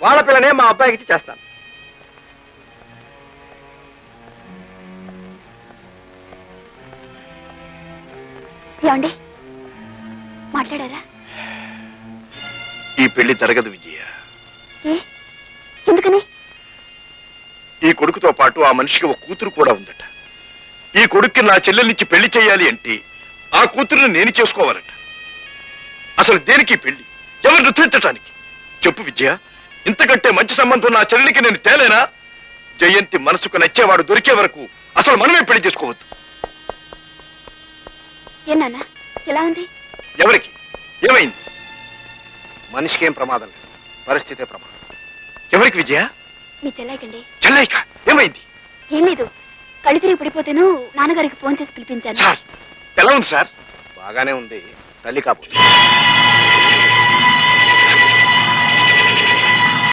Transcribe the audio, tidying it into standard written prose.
వాళ్ళ పిల్లనే మా అబ్బాయికి ఇచ్చి చేస్తాను. ఏమండి మాట్లాడారా? ఈ పెళ్లి జరగదు విజయ. ఎందుకని? ఈ కొడుకుతో పాటు ఆ మనిషికి ఒక కూతురు కూడా ఉందట. ఈ కొడుక్కి నా చెల్లెల్నిచ్చి పెళ్లి చేయాలి అంటే ఆ కూతురుని నేను చేసుకోవాలట. అసలు దేనికి పెళ్లి? ఎవరు నృత్యించటానికి? చెప్పు విజయ, ఇంతకంటే మంచి సంబంధం నా చెల్లెలికి నేను తేలేనా? జయంతి మనసుకు నచ్చేవాడు దొరికే వరకు అసలు మనమే పెళ్లి చేసుకోవద్దు. ఏనా ఎలా ఉంది? ఎవరికి ఏమైంది? మనిషికి ఏం ప్రమాదం లేదు, పరిస్థితే ప్రమాదం. ఎవరికి విజయ? మీ చెల్లైకండి. చెల్లైక ఏమైంది? ఏం లేదు, కళ్ళు తిరిగి పడిపోతేను నాన్నగారికి ఫోన్ చేసి పిలిపించాను. సార్ ఎలా ఉంది సార్? బాగానే ఉంది, తల్లి కాబోతుంది.